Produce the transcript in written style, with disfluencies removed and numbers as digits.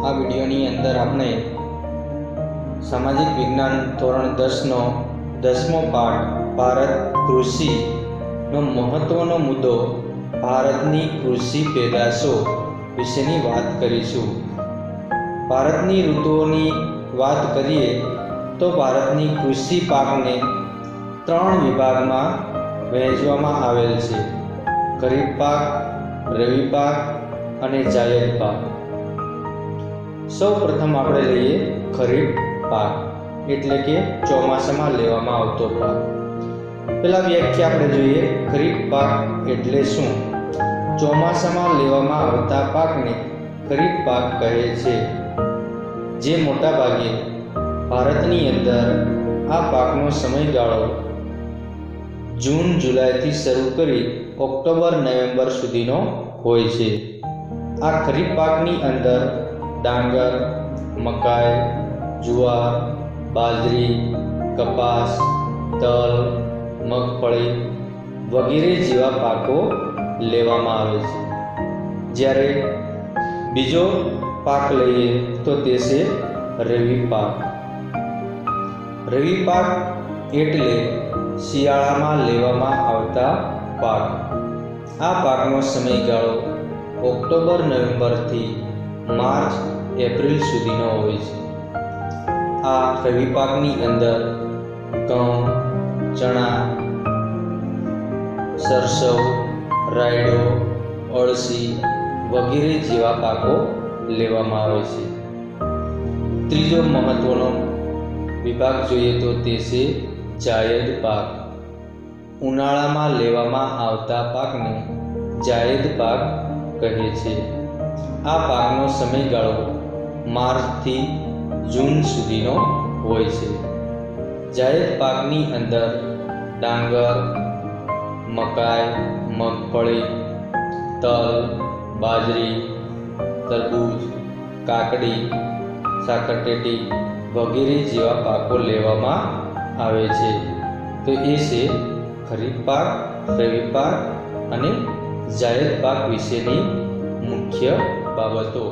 આ વિડીયોની અંદર આપણે સામાજિક વિજ્ઞાન ધોરણ 10નો 10મો પાઠ ભારત કૃષિનો મહત્વનો મુદ્દો ભારતની કૃષિ પેદાશો વિશેની વાત કરીશું। ભારતની ઋતુઓની વાત કરીએ તો ભારતની કૃષિ પાકને 3 વિભાગમાં વહેંચવામાં આવેલ છે: ખરીફ પાક, રવિ પાક અને જાયદ પાક। સૌ પ્રથમ આપણે લઈએ ખરીફ પાક, એટલે કે ચોમાસામાં લેવામાં આવતો પાક। પહેલા વ્યાખ્યા આપણે જોઈએ, ખરીફ પાક એટલે શું? ચોમાસામાં લેવામાં આવતા પાકને ખરીફ પાક કહે છે, જે મોટા ભાગે ભારતની અંદર આ પાકનો સમયગાળો જૂન જુલાઈથી શરૂ કરી ઓક્ટોબર-નવેમ્બર સુધીનો હોય છે। આ ખરીફ પાકની અંદર ડાંગર, મકાઈ, જુવાર, બાજરી, કપાસ, તલ, મગફળી વગેરે જેવા પાકો લેવામાં આવે છે। જ્યારે બીજો પાક લઈએ તો તે છે રવિ પાક। રવિ પાક એટલે શિયાળામાં લેવામાં આવતા પાક। આ પાકનો સમયગાળો ઓક્ટોબર-નવેમ્બરથી માર્ચ-એપ્રિલ સુધીનો હોય છે। આ રવિ પાકની અંદર ઘઉં, ચણા, સરસવ, રાયડો, અળસી વગેરે જેવા પાકો લેવામાં આવે છે। ત્રીજો મહત્વનો વિભાગ જોઈએ તો તે છે જાયદ પાક। ઉનાળામાં લેવામાં આવતા પાકને જાયદ પાક કહે છે। આ પાકનો સમયગાળો માર્ચથી જૂન સુધીનો હોય છે। જાયદ પાકની અંદર ડાંગર, મકાઈ, મગફળી, તલ, બાજરી, તરબૂચ, કાકડી, સાકરટેટી વગેરે જેવા પાકો લેવામાં આવે છે। તો એ છે ખરીફ પાક, રવિ પાક અને જાયદ પાક વિશેની મુખ્ય બાબતો।